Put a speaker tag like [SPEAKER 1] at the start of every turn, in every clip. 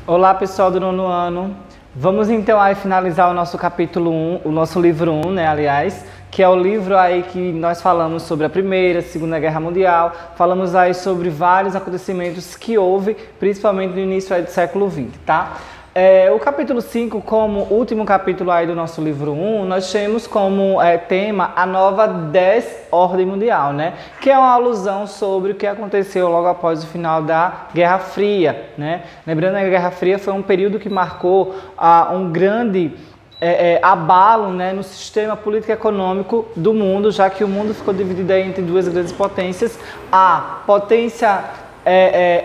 [SPEAKER 1] Olá pessoal do nono ano, vamos então aí finalizar o nosso capítulo 1, o nosso livro 1, né, aliás, que é o livro aí que nós falamos sobre a Primeira, Segunda Guerra Mundial, falamos aí sobre vários acontecimentos que houve, principalmente no início aí do século XX, tá? O capítulo 5, como último capítulo aí do nosso livro 1, nós temos como tema a nova desordem mundial, né? Que é uma alusão sobre o que aconteceu logo após o final da Guerra Fria, né? Lembrando que a Guerra Fria foi um período que marcou um grande abalo, né, no sistema político e econômico do mundo, já que o mundo ficou dividido aí entre duas grandes potências, a potência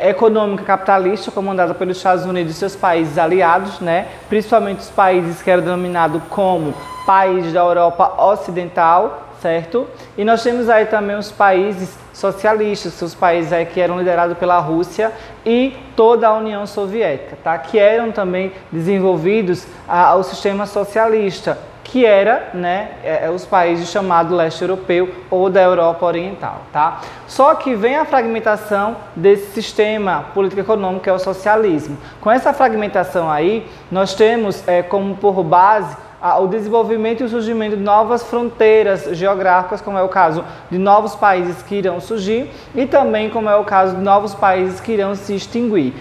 [SPEAKER 1] econômica capitalista, comandada pelos Estados Unidos e seus países aliados, né? Principalmente os países que eram denominados como países da Europa Ocidental, certo? E nós temos aí também os países socialistas, os países aí que eram liderados pela Rússia e toda a União Soviética, tá? Que eram também desenvolvidos ao sistema socialista, que era, né, os países chamados leste europeu ou da Europa Oriental, tá? Só que vem a fragmentação desse sistema político-econômico que é o socialismo. Com essa fragmentação aí, nós temos como por base o desenvolvimento e o surgimento de novas fronteiras geográficas, como é o caso de novos países que irão surgir e também como é o caso de novos países que irão se extinguir.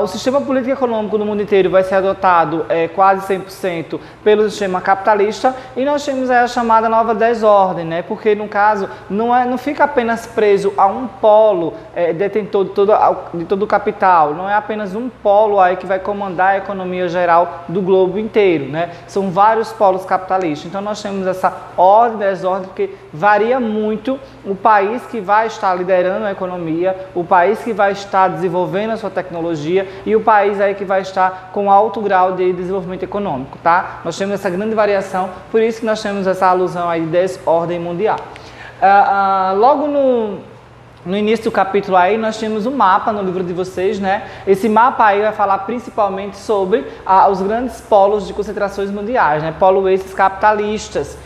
[SPEAKER 1] O sistema político e econômico no mundo inteiro vai ser adotado quase 100% pelo sistema capitalista e nós temos aí a chamada nova desordem, né? Porque no caso não fica apenas preso a um polo detentor de todo o capital, não é apenas um polo aí que vai comandar a economia geral do globo inteiro, né? São vários polos capitalistas. Então nós temos essa ordem, desordem, porque varia muito o país que vai estar liderando a economia, o país que vai estar desenvolvendo a sua tecnologia e o país aí que vai estar com alto grau de desenvolvimento econômico, tá? Nós temos essa grande variação, por isso que nós temos essa alusão aí de desordem mundial. Logo no início do capítulo aí, nós temos um mapa no livro de vocês, né? Esse mapa aí vai falar principalmente sobre os grandes polos de concentrações mundiais, né? Polos esses capitalistas.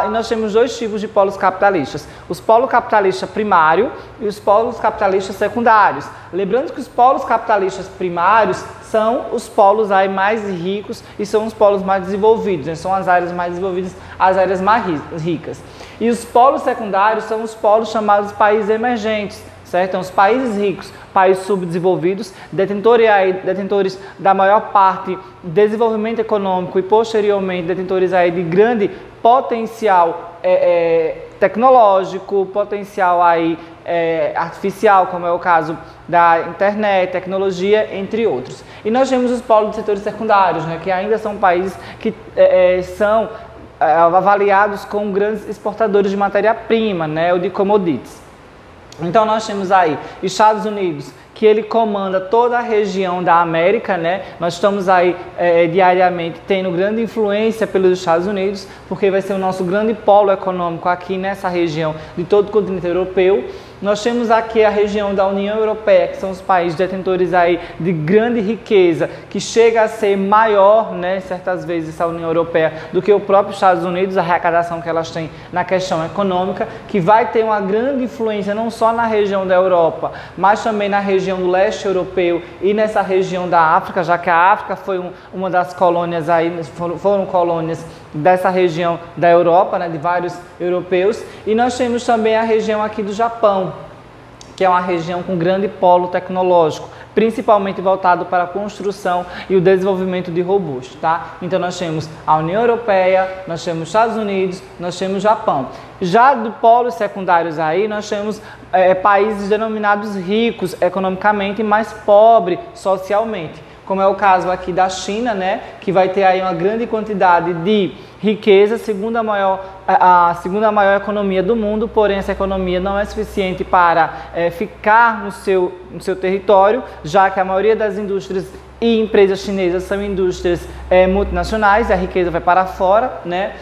[SPEAKER 1] E nós temos dois tipos de polos capitalistas. Os polos capitalistas primários e os polos capitalistas secundários. Lembrando que os polos capitalistas primários são os polos aí mais ricos e são os polos mais desenvolvidos, né? São as áreas mais desenvolvidas, as áreas mais ricas. E os polos secundários são os polos chamados países emergentes, certo? Então, os países ricos, países subdesenvolvidos, detentores da maior parte do desenvolvimento econômico e posteriormente detentores aí de grande potencial tecnológico, potencial aí artificial, como é o caso da internet, tecnologia, entre outros. E nós temos os polos de setores secundários, né, que ainda são países que são avaliados como grandes exportadores de matéria-prima, né, ou de commodities. Então nós temos aí Estados Unidos, que ele comanda toda a região da América, né? Nós estamos aí diariamente tendo grande influência pelos Estados Unidos, porque vai ser o nosso grande polo econômico aqui nessa região de todo o continente europeu. Nós temos aqui a região da União Europeia, que são os países detentores aí de grande riqueza, que chega a ser maior, né, certas vezes, essa União Europeia, do que o próprio Estados Unidos, a arrecadação que elas têm na questão econômica, que vai ter uma grande influência não só na região da Europa, mas também na região do leste europeu e nessa região da África, já que a África foi uma das colônias aí, foram colônias dessa região da Europa, né, de vários europeus. E nós temos também a região aqui do Japão, que é uma região com grande polo tecnológico, principalmente voltado para a construção e o desenvolvimento de robôs, tá? Então nós temos a União Europeia, nós temos os Estados Unidos, nós temos o Japão. Já do polos secundários aí, nós temos países denominados ricos economicamente, mas pobres socialmente, como é o caso aqui da China, né, que vai ter aí uma grande quantidade de riqueza, a segunda maior economia do mundo, porém essa economia não é suficiente para ficar no seu território, já que a maioria das indústrias e empresas chinesas são indústrias multinacionais, a riqueza vai para fora, né?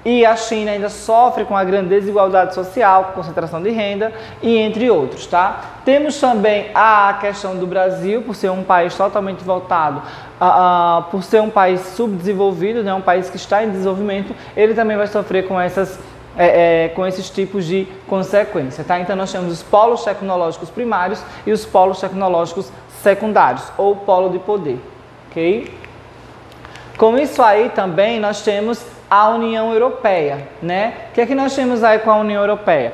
[SPEAKER 1] E a China ainda sofre com a grande desigualdade social, concentração de renda e entre outros, tá? Temos também a questão do Brasil, por ser um país totalmente voltado, por ser um país subdesenvolvido, né? Um país que está em desenvolvimento, ele também vai sofrer com esses tipos de consequência, tá? Então nós temos os polos tecnológicos primários e os polos tecnológicos secundários, ou polo de poder. ok? Com isso aí também nós temos a União Europeia, né? O que é que nós temos aí com a União Europeia?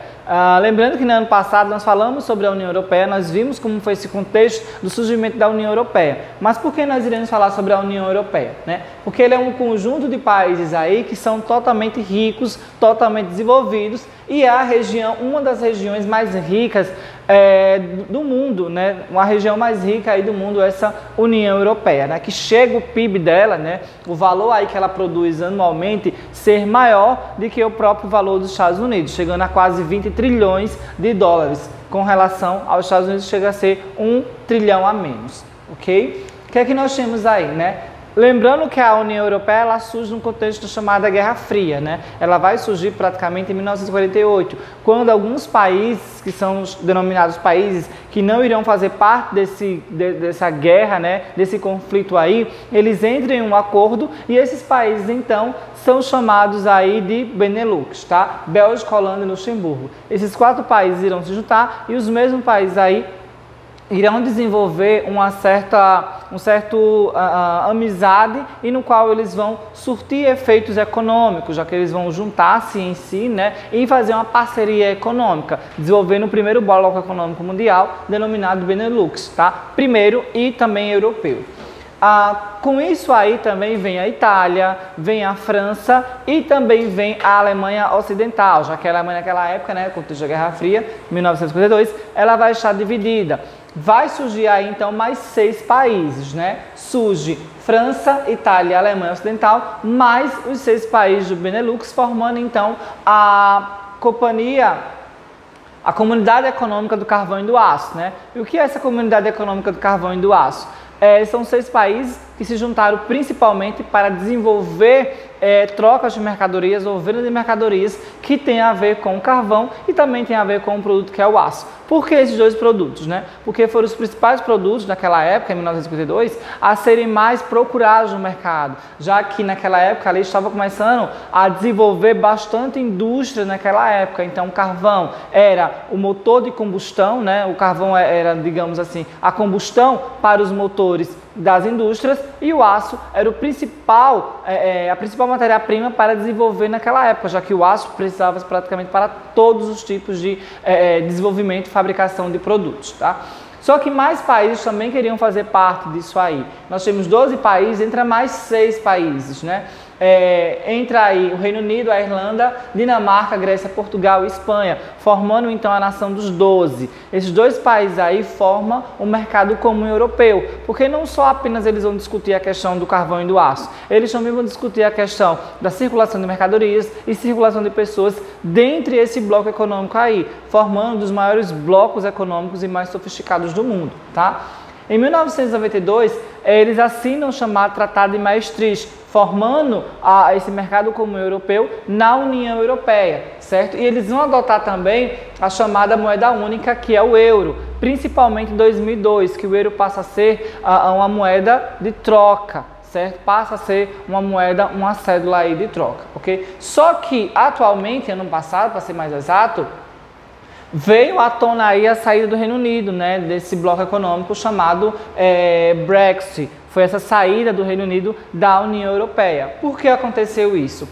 [SPEAKER 1] Lembrando que no ano passado nós falamos sobre a União Europeia, nós vimos como foi esse contexto do surgimento da União Europeia. Mas por que nós iremos falar sobre a União Europeia, né? Porque ele é um conjunto de países aí que são totalmente ricos, totalmente desenvolvidos e é a região, uma das regiões mais ricas do mundo, né? Uma região mais rica aí do mundo, essa União Europeia, né? Que chega o PIB dela, né? O valor aí que ela produz anualmente ser maior do que o próprio valor dos Estados Unidos, chegando a quase 20 trilhões de dólares. Com relação aos Estados Unidos, chega a ser 1 trilhão a menos, ok? O que é que nós temos aí, né? Lembrando que a União Europeia ela surge num contexto chamado Guerra Fria, né? Ela vai surgir praticamente em 1948, quando alguns países, que são os denominados países que não irão fazer parte dessa guerra, né? Desse conflito aí, eles entram em um acordo e esses países então são chamados aí de Benelux, tá? Bélgica, Holanda e Luxemburgo. Esses 4 países irão se juntar e os mesmos países aí irão desenvolver uma certa amizade e no qual eles vão surtir efeitos econômicos, já que eles vão juntar-se em si, né, e fazer uma parceria econômica, desenvolvendo o primeiro bloco econômico mundial, denominado Benelux, tá? Primeiro e também europeu. Com isso aí também vem a Itália, vem a França e também vem a Alemanha Ocidental, já que a Alemanha naquela época, né, contexto da Guerra Fria, 1952, ela vai estar dividida. Vai surgir aí então mais 6 países, né? Surge França, Itália e Alemanha Ocidental, mais os 6 países do Benelux, formando então a Comunidade Econômica do Carvão e do Aço, né? E o que é essa Comunidade Econômica do Carvão e do Aço? São 6 países que se juntaram principalmente para desenvolver trocas de mercadorias ou venda de mercadorias que tem a ver com o carvão e também tem a ver com o produto que é o aço. Por que esses 2 produtos, né? Porque foram os principais produtos naquela época, em 1952, a serem mais procurados no mercado, já que naquela época ali estava começando a desenvolver bastante indústria naquela época. Então o carvão era o motor de combustão, né? O carvão era, digamos assim, a combustão para os motores das indústrias e o aço era a principal matéria-prima para desenvolver naquela época, já que o aço precisava praticamente para todos os tipos de desenvolvimento e fabricação de produtos, tá? Só que mais países também queriam fazer parte disso aí. Nós temos 12 países, entra mais 6 países, né? Entra aí o Reino Unido, a Irlanda, Dinamarca, Grécia, Portugal e Espanha, formando então a nação dos 12. Esses 2 países aí formam o mercado comum europeu, porque não só apenas eles vão discutir a questão do carvão e do aço, eles também vão discutir a questão da circulação de mercadorias e circulação de pessoas dentre esse bloco econômico aí, formando um dos maiores blocos econômicos e mais sofisticados do mundo, tá? Em 1992, eles assinam o chamado Tratado de Maastricht, formando esse mercado comum europeu na União Europeia, certo? E eles vão adotar também a chamada moeda única, que é o euro, principalmente em 2002, que o euro passa a ser uma moeda de troca, certo? Passa a ser uma moeda, uma cédula aí de troca, ok? Só que atualmente, ano passado, para ser mais exato, veio à tona aí a saída do Reino Unido, né, desse bloco econômico chamado Brexit. Foi essa saída do Reino Unido da União Europeia. Por que aconteceu isso?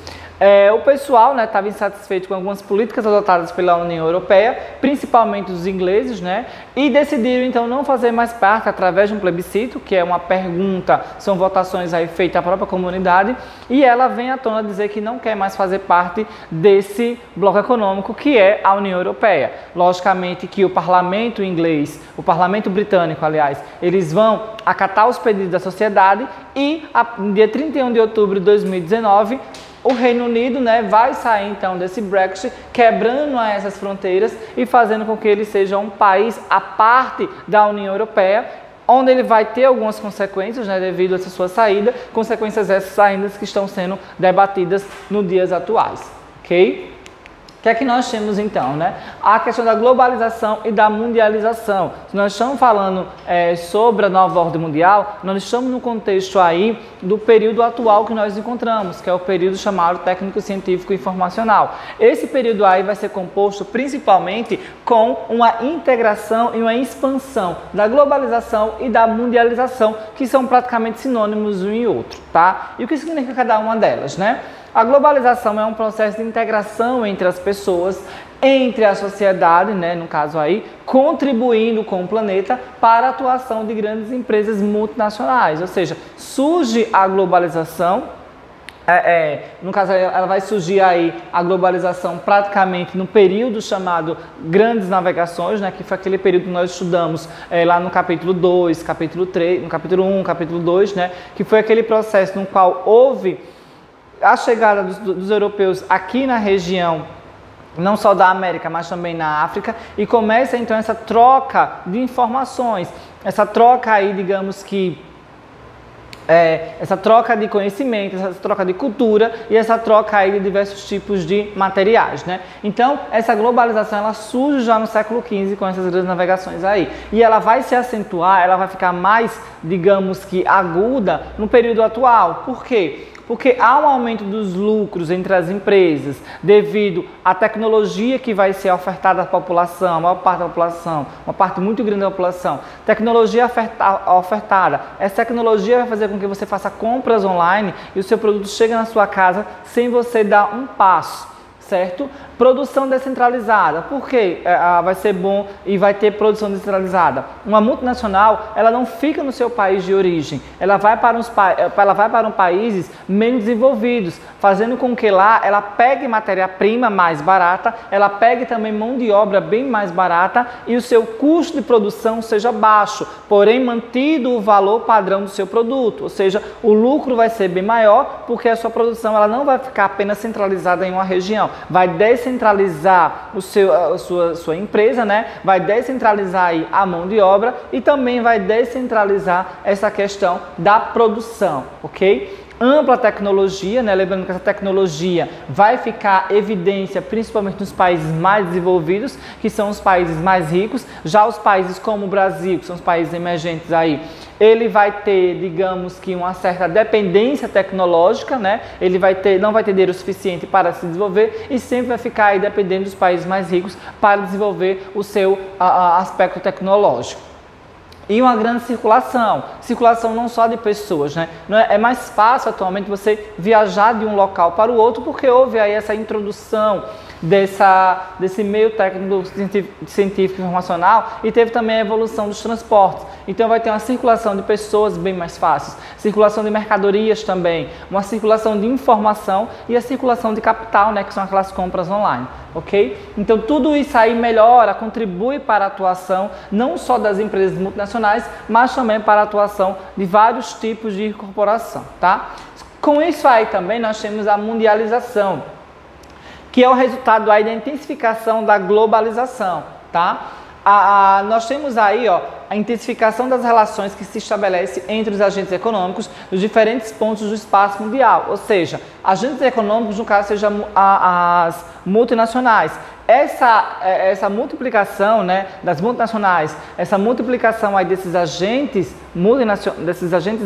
[SPEAKER 1] O pessoal estava insatisfeito com algumas políticas adotadas pela União Europeia, principalmente os ingleses, né? E decidiram então não fazer mais parte através de um plebiscito, que é uma pergunta, são votações aí feitas à própria comunidade, e ela vem à tona dizer que não quer mais fazer parte desse bloco econômico que é a União Europeia. Logicamente que o parlamento inglês, o parlamento britânico, aliás, eles vão acatar os pedidos da sociedade e no dia 31 de outubro de 2019, o Reino Unido, vai sair então desse Brexit, quebrando essas fronteiras e fazendo com que ele seja um país à parte da União Europeia, onde ele vai ter algumas consequências, devido a essa sua saída, consequências essas ainda que estão sendo debatidas nos dias atuais, ok? O que é que nós temos então, né? A questão da globalização e da mundialização. Se nós estamos falando sobre a nova ordem mundial, nós estamos no contexto aí do período atual que nós encontramos, que é o período chamado técnico-científico informacional. Esse período aí vai ser composto principalmente com uma integração e uma expansão da globalização e da mundialização, que são praticamente sinônimos um e outro, tá? E o que significa cada uma delas, né? A globalização é um processo de integração entre as pessoas, entre a sociedade, né, no caso aí, contribuindo com o planeta para a atuação de grandes empresas multinacionais. Ou seja, surge a globalização, no caso ela vai surgir aí a globalização praticamente no período chamado Grandes Navegações, né, que foi aquele período que nós estudamos lá no capítulo 2, capítulo 3, no capítulo 1, capítulo 2, né, que foi aquele processo no qual houve a chegada dos europeus aqui na região, não só da América, mas também na África, e começa então essa troca de informações, essa troca aí, digamos que, essa troca de conhecimento, essa troca de cultura e essa troca aí de diversos tipos de materiais, né? Então, essa globalização, ela surge já no século XV com essas grandes navegações aí. E ela vai se acentuar, ela vai ficar mais, digamos que, aguda no período atual. Por quê? Porque há um aumento dos lucros entre as empresas devido à tecnologia que vai ser ofertada à população, a maior parte da população, uma parte muito grande da população. Tecnologia ofertada. Essa tecnologia vai fazer com que você faça compras online e o seu produto chegue na sua casa sem você dar um passo, certo? Produção descentralizada. Por quê? Vai ser bom e vai ter produção descentralizada. Uma multinacional, ela não fica no seu país de origem. Ela vai para países menos desenvolvidos, fazendo com que lá ela pegue matéria-prima mais barata, ela pegue também mão de obra bem mais barata e o seu custo de produção seja baixo, porém mantido o valor padrão do seu produto. Ou seja, o lucro vai ser bem maior porque a sua produção ela não vai ficar apenas centralizada em uma região. Vai descentralizar a sua empresa, né? Vai descentralizar aí a mão de obra e também vai descentralizar essa questão da produção, ok? Ampla tecnologia, né? Lembrando que essa tecnologia vai ficar evidência principalmente nos países mais desenvolvidos, que são os países mais ricos. Já os países como o Brasil, que são os países emergentes aí, ele vai ter, digamos que, uma certa dependência tecnológica, né? Ele não vai ter dinheiro suficiente para se desenvolver e sempre vai ficar aí dependendo dos países mais ricos para desenvolver o seu aspecto tecnológico. E uma grande circulação não só de pessoas, né? É mais fácil atualmente você viajar de um local para o outro porque houve aí essa introdução desse meio técnico científico informacional e teve também a evolução dos transportes. Então vai ter uma circulação de pessoas bem mais fácil, circulação de mercadorias também, uma circulação de informação e a circulação de capital, né, que são aquelas compras online, ok? Então tudo isso aí melhora, contribui para a atuação não só das empresas multinacionais, mas também para a atuação de vários tipos de corporação, tá? Com isso aí também nós temos a mundialização, que é o resultado da intensificação da globalização, tá? Nós temos aí, ó, a intensificação das relações que se estabelece entre os agentes econômicos dos diferentes pontos do espaço mundial, ou seja, agentes econômicos, no caso, sejam as multinacionais. Essa multiplicação, né, das multinacionais, essa multiplicação aí desses agentes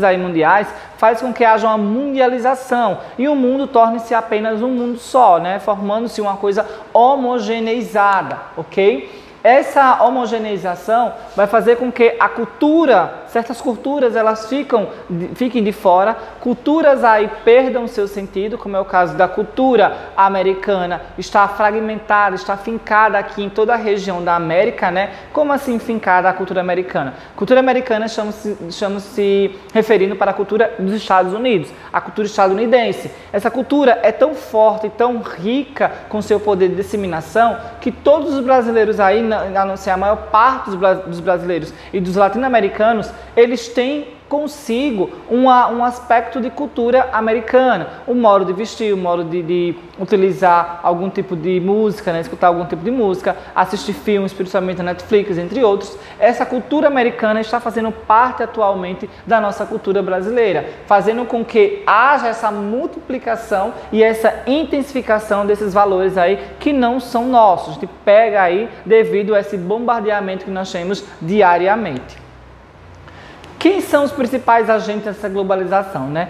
[SPEAKER 1] aí mundiais faz com que haja uma mundialização e o mundo torne-se apenas um mundo só, né, formando-se uma coisa homogeneizada, ok? Essa homogeneização vai fazer com que a cultura, certas culturas, elas fiquem de fora, culturas aí perdam seu sentido, como é o caso da cultura americana, está fragmentada, está fincada aqui em toda a região da América, né? Como assim fincada a cultura americana? Cultura americana estamos referindo para a cultura dos Estados Unidos, a cultura estadunidense. Essa cultura é tão forte, tão rica com seu poder de disseminação, que todos os brasileiros aí, a não ser a maior parte dos brasileiros e dos latino-americanos, eles têm consigo um aspecto de cultura americana, o modo de vestir, o modo de utilizar algum tipo de música, né, escutar algum tipo de música, assistir filmes, principalmente na Netflix, entre outros. Essa cultura americana está fazendo parte atualmente da nossa cultura brasileira, fazendo com que haja essa multiplicação e essa intensificação desses valores aí que não são nossos. A gente pega aí devido a esse bombardeamento que nós temos diariamente. Quem são os principais agentes dessa globalização, né?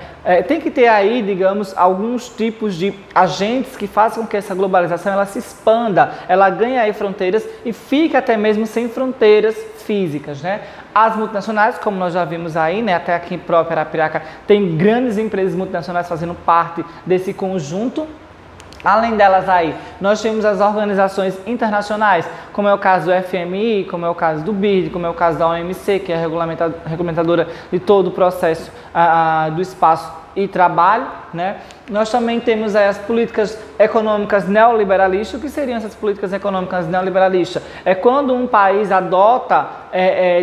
[SPEAKER 1] Tem que ter aí, digamos, alguns tipos de agentes que façam com que essa globalização ela se expanda, ela ganhe aí fronteiras e fique até mesmo sem fronteiras físicas, né? As multinacionais, como nós já vimos aí, né? Até aqui em própria Arapiraca tem grandes empresas multinacionais fazendo parte desse conjunto. Além delas aí, nós temos as organizações internacionais, como é o caso do FMI, como é o caso do BID, como é o caso da OMC, que é a regulamentadora de todo o processo do espaço e trabalho, né? Nós também temos aí as políticas econômicas neoliberalistas. O que seriam essas políticas econômicas neoliberalistas? É quando um país adota,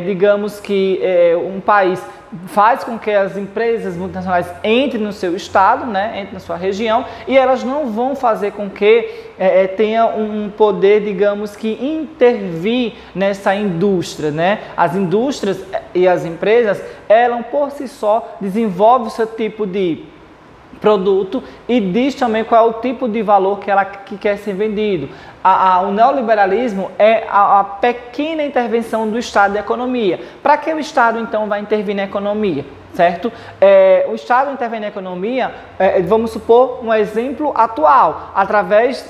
[SPEAKER 1] digamos que um país faz com que as empresas multinacionais entrem no seu estado, né, entrem na sua região, e elas não vão fazer com que tenha um poder, digamos que, intervir nessa indústria, né? As indústrias e as empresas, elas por si só desenvolvem o seu tipo de produto e diz também qual é o tipo de valor que quer ser vendido. O neoliberalismo é a pequena intervenção do Estado na economia. Para que o Estado, então, vai intervir na economia? Certo? O Estado intervém na economia, vamos supor um exemplo atual, através,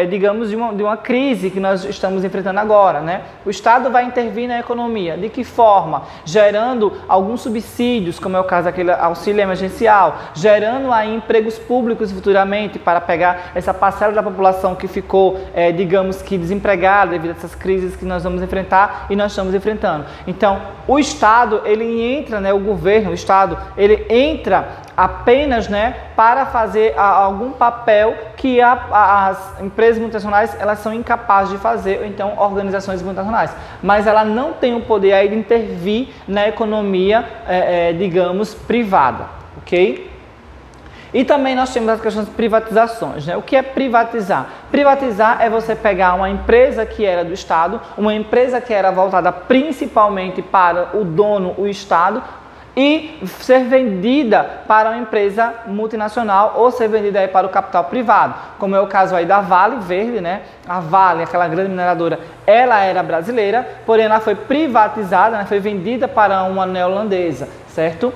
[SPEAKER 1] digamos, de uma crise que nós estamos enfrentando agora, né? O Estado vai intervir na economia. De que forma? Gerando alguns subsídios, como é o caso daquele auxílio emergencial, gerando aí empregos públicos futuramente para pegar essa parcela da população que ficou, digamos que desempregada devido a essas crises que nós vamos enfrentar e nós estamos enfrentando. Então, o Estado, ele entra, né, o governo, o Estado, ele entra apenas, né, para fazer algum papel que as empresas multinacionais elas são incapazes de fazer, ou então organizações multinacionais. Mas ela não tem o poder aí de intervir na economia, digamos, privada, ok? E também nós temos as questões de privatizações, né? O que é privatizar? Privatizar é você pegar uma empresa que era do Estado, uma empresa que era voltada principalmente para o dono, o Estado, e ser vendida para uma empresa multinacional ou ser vendida aí para o capital privado, como é o caso aí da Vale Verde, né? A Vale, aquela grande mineradora, ela era brasileira, porém ela foi privatizada, né? Foi vendida para uma neozelandesa, certo?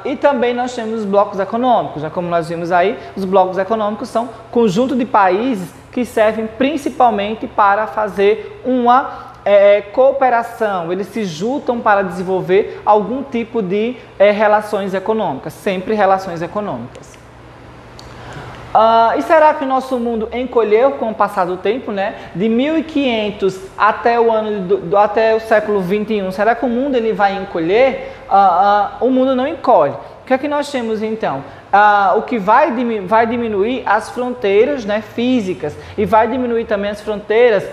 [SPEAKER 1] E também nós temos os blocos econômicos, né? Como nós vimos aí, os blocos econômicos são conjunto de países que servem principalmente para fazer uma cooperação, eles se juntam para desenvolver algum tipo de relações econômicas, sempre relações econômicas. E será que o nosso mundo encolheu com o passar do tempo, né? De 1500 até até o século 21, será que o mundo ele vai encolher? O mundo não encolhe. O que é que nós temos então? O que vai diminuir as fronteiras, né, físicas, e vai diminuir também as fronteiras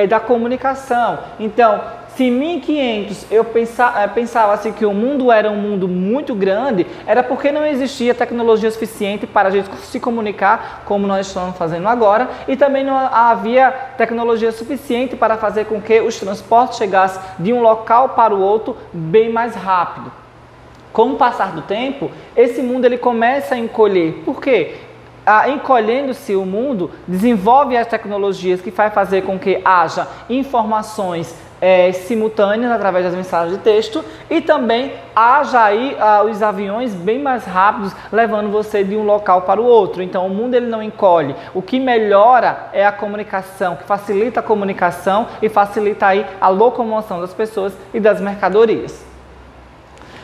[SPEAKER 1] da comunicação. Então, se em 1500 eu pensava assim que o mundo era um mundo muito grande, era porque não existia tecnologia suficiente para a gente se comunicar como nós estamos fazendo agora, e também não havia tecnologia suficiente para fazer com que os transportes chegassem de um local para o outro bem mais rápido. Com o passar do tempo, esse mundo ele começa a encolher. Por quê? Encolhendo-se o mundo, desenvolve as tecnologias que vai fazer com que haja informações simultâneas através das mensagens de texto, e também haja aí os aviões bem mais rápidos levando você de um local para o outro. Então o mundo ele não encolhe. O que melhora é a comunicação, que facilita a comunicação e facilita aí a locomoção das pessoas e das mercadorias.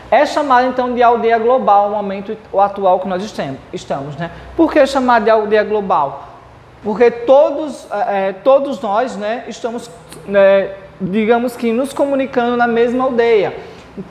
[SPEAKER 1] É chamado então de aldeia global o momento atual que nós estamos, né? Por que chamar de aldeia global? Porque todos nós, né, estamos, digamos que, nos comunicando na mesma aldeia.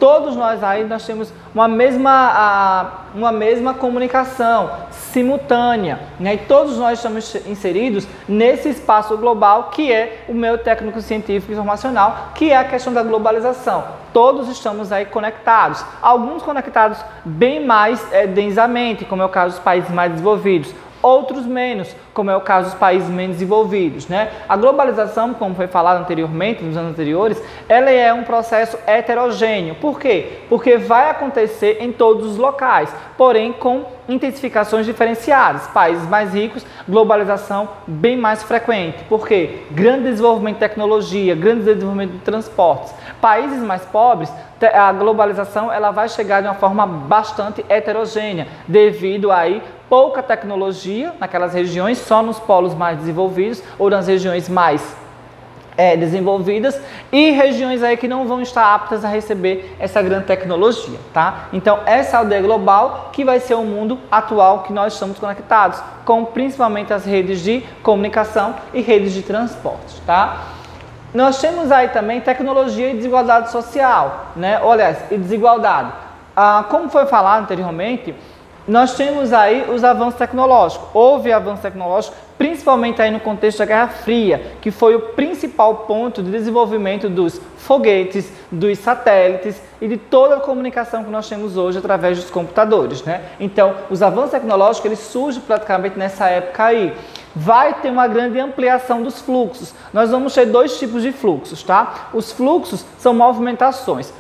[SPEAKER 1] Todos nós aí nós temos uma mesma comunicação simultânea, né? E todos nós estamos inseridos nesse espaço global que é o meio técnico científico e informacional, que é a questão da globalização. Todos estamos aí conectados, alguns conectados bem mais densamente, como é o caso dos países mais desenvolvidos, outros menos, como é o caso dos países menos desenvolvidos, né? A globalização, como foi falado anteriormente, nos anos anteriores, ela é um processo heterogêneo. Por quê? Porque vai acontecer em todos os locais, porém com intensificações diferenciadas. Países mais ricos, globalização bem mais frequente. Por quê? Grande desenvolvimento de tecnologia, grande desenvolvimento de transportes. Países mais pobres, a globalização ela vai chegar de uma forma bastante heterogênea, devido aí pouca tecnologia naquelas regiões, só nos polos mais desenvolvidos ou nas regiões mais desenvolvidas, e regiões aí que não vão estar aptas a receber essa grande tecnologia, tá? Então essa aldeia global que vai ser o mundo atual que nós estamos conectados, com principalmente as redes de comunicação e redes de transporte, tá? Nós temos aí também tecnologia e desigualdade social, né? Olha, e desigualdade. Como foi falado anteriormente, nós temos aí os avanços tecnológicos. Houve avanço tecnológico, principalmente aí no contexto da Guerra Fria, que foi o principal ponto de desenvolvimento dos foguetes, dos satélites e de toda a comunicação que nós temos hoje através dos computadores, né? Então, os avanços tecnológicos, eles surgem praticamente nessa época aí. Vai ter uma grande ampliação dos fluxos. Nós vamos ter dois tipos de fluxos, tá? Os fluxos são movimentações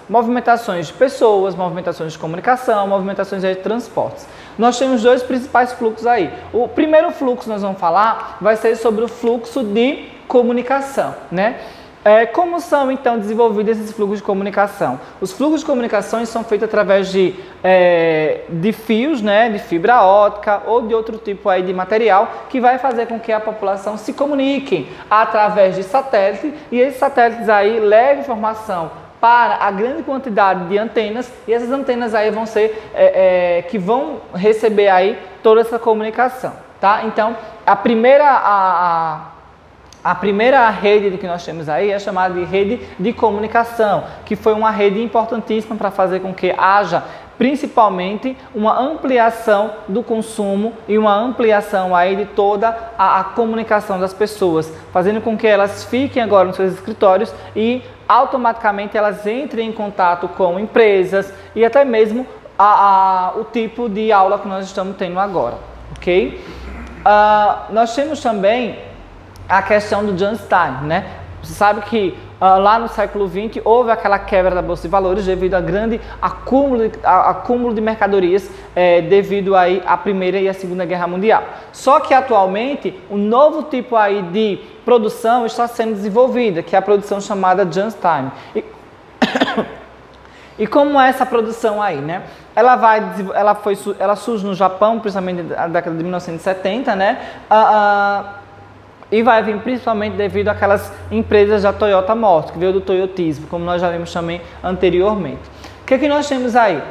[SPEAKER 1] de pessoas, movimentações de comunicação, movimentações de transportes. Nós temos dois principais fluxos aí. O primeiro fluxo que nós vamos falar vai ser sobre o fluxo de comunicação, né? Como são, então, desenvolvidos esses fluxos de comunicação? Os fluxos de comunicação são feitos através de fios, né, de fibra ótica ou de outro tipo aí de material que vai fazer com que a população se comunique através de satélite, e esses satélites aí levam informação para a grande quantidade de antenas, e essas antenas aí vão ser que vão receber aí toda essa comunicação, tá? Então, a primeira rede que nós temos aí é chamada de rede de comunicação, que foi uma rede importantíssima para fazer com que haja principalmente uma ampliação do consumo e uma ampliação aí de toda a comunicação das pessoas, fazendo com que elas fiquem agora nos seus escritórios e automaticamente elas entrem em contato com empresas e até mesmo o tipo de aula que nós estamos tendo agora, ok? Nós temos também a questão do just time, né? Você sabe que lá no século XX houve aquela quebra da Bolsa de Valores devido a grande acúmulo de mercadorias devido aí à Primeira e à Segunda Guerra Mundial. Só que atualmente um novo tipo aí de produção está sendo desenvolvida, que é a produção chamada just time. E como é essa produção aí, né? Ela surge no Japão, principalmente na década de 1970, né? E vai vir principalmente devido àquelas empresas da Toyota Motors, que veio do toyotismo, como nós já vimos também anteriormente. O que nós temos aí?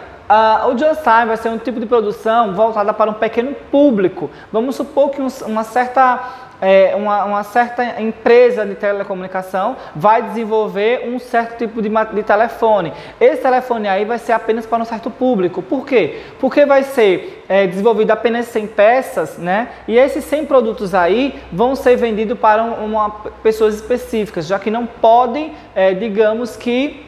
[SPEAKER 1] O Just Time vai ser um tipo de produção voltada para um pequeno público. Vamos supor que uma certa empresa de telecomunicação vai desenvolver um certo tipo de telefone. Esse telefone aí vai ser apenas para um certo público. Por quê? Porque vai ser desenvolvido apenas 100 peças, né? E esses 100 produtos aí vão ser vendidos para pessoas específicas, já que não podem, digamos que,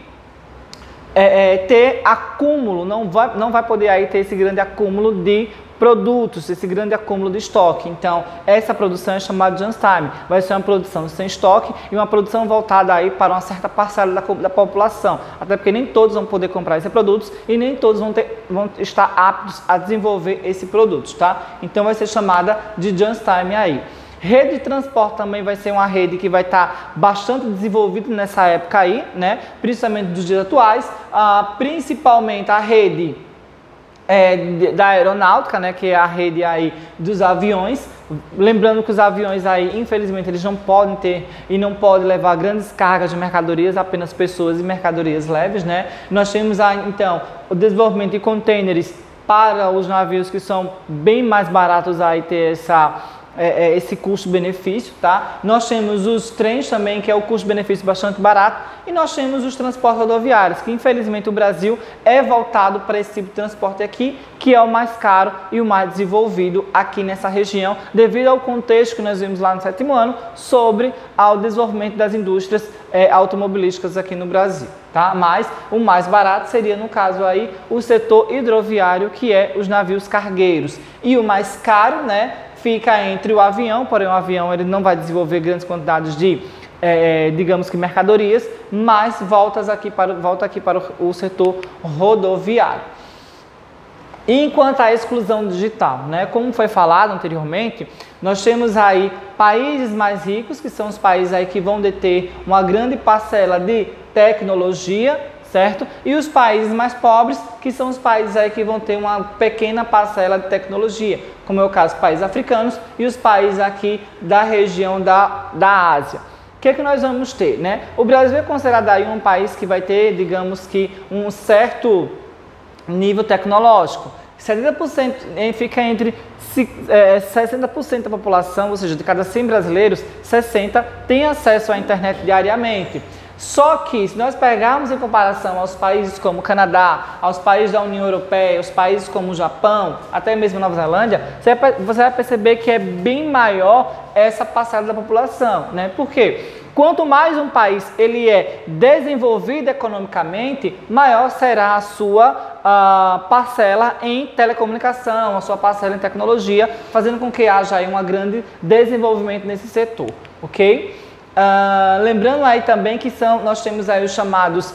[SPEAKER 1] ter acúmulo, não vai poder aí ter esse grande acúmulo de produtos, esse grande acúmulo de estoque. Então, essa produção é chamada de just time. Vai ser uma produção sem estoque e uma produção voltada aí para uma certa parcela da população. Até porque nem todos vão poder comprar esses produtos e nem todos vão estar aptos a desenvolver esses produtos, tá? Então, vai ser chamada de just time aí. Rede de transporte também vai ser uma rede que vai estar bastante desenvolvida nessa época aí, né? Principalmente dos dias atuais, principalmente a rede da aeronáutica, né, que é a rede aí dos aviões. Lembrando que os aviões aí, infelizmente, eles não podem ter e não podem levar grandes cargas de mercadorias, apenas pessoas e mercadorias leves, né? Nós temos então o desenvolvimento de containers para os navios que são bem mais baratos aí ter esse custo-benefício, tá? Nós temos os trens também, que é o custo-benefício bastante barato, e nós temos os transportes rodoviários, que infelizmente o Brasil é voltado para esse tipo de transporte aqui, que é o mais caro e o mais desenvolvido aqui nessa região, devido ao contexto que nós vimos lá no 7º ano sobre o desenvolvimento das indústrias automobilísticas aqui no Brasil, tá? Mas o mais barato seria, no caso aí, o setor hidroviário, que é os navios cargueiros, e o mais caro, né, fica entre o avião, porém o avião ele não vai desenvolver grandes quantidades de, digamos que mercadorias, mas volta aqui para o setor rodoviário. Enquanto à exclusão digital, né, como foi falado anteriormente, nós temos aí países mais ricos, que são os países aí que vão deter uma grande parcela de tecnologia, certo? E os países mais pobres, que são os países aí que vão ter uma pequena parcela de tecnologia, como é o caso dos países africanos e os países aqui da região da Ásia. O que é que nós vamos ter, né? O Brasil é considerado aí um país que vai ter, digamos que, um certo nível tecnológico. 70% fica entre 60% da população, ou seja, de cada 100 brasileiros, 60 tem acesso à internet diariamente. Só que, se nós pegarmos em comparação aos países como o Canadá, aos países da União Europeia, aos países como o Japão, até mesmo Nova Zelândia, você vai perceber que é bem maior essa parcela da população, né? Por quê? Quanto mais um país ele é desenvolvido economicamente, maior será a sua parcela em telecomunicação, a sua parcela em tecnologia, fazendo com que haja aí um grande desenvolvimento nesse setor, ok? Lembrando aí também que nós temos aí os chamados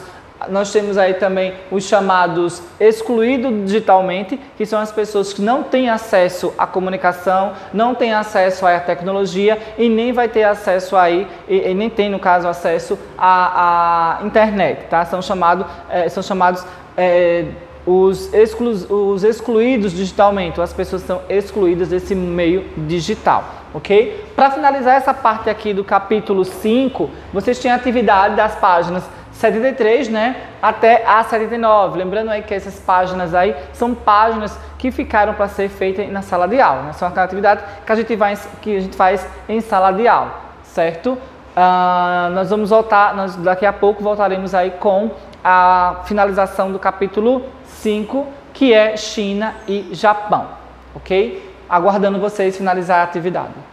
[SPEAKER 1] excluídos digitalmente, que são as pessoas que não têm acesso à comunicação, não têm acesso à tecnologia e nem vai ter acesso aí, e nem tem no caso acesso à internet, tá? São chamados os excluídos digitalmente, as pessoas são excluídas desse meio digital, ok? Para finalizar essa parte aqui do capítulo 5, vocês têm a atividade das páginas 73, né, até a 79. Lembrando aí que essas páginas aí são páginas que ficaram para ser feitas na sala de aula, né? São aquela atividade que a gente faz em sala de aula, certo? Nós vamos voltar, daqui a pouco voltaremos aí com a finalização do capítulo 5, que é China e Japão, ok? Aguardando vocês finalizar a atividade.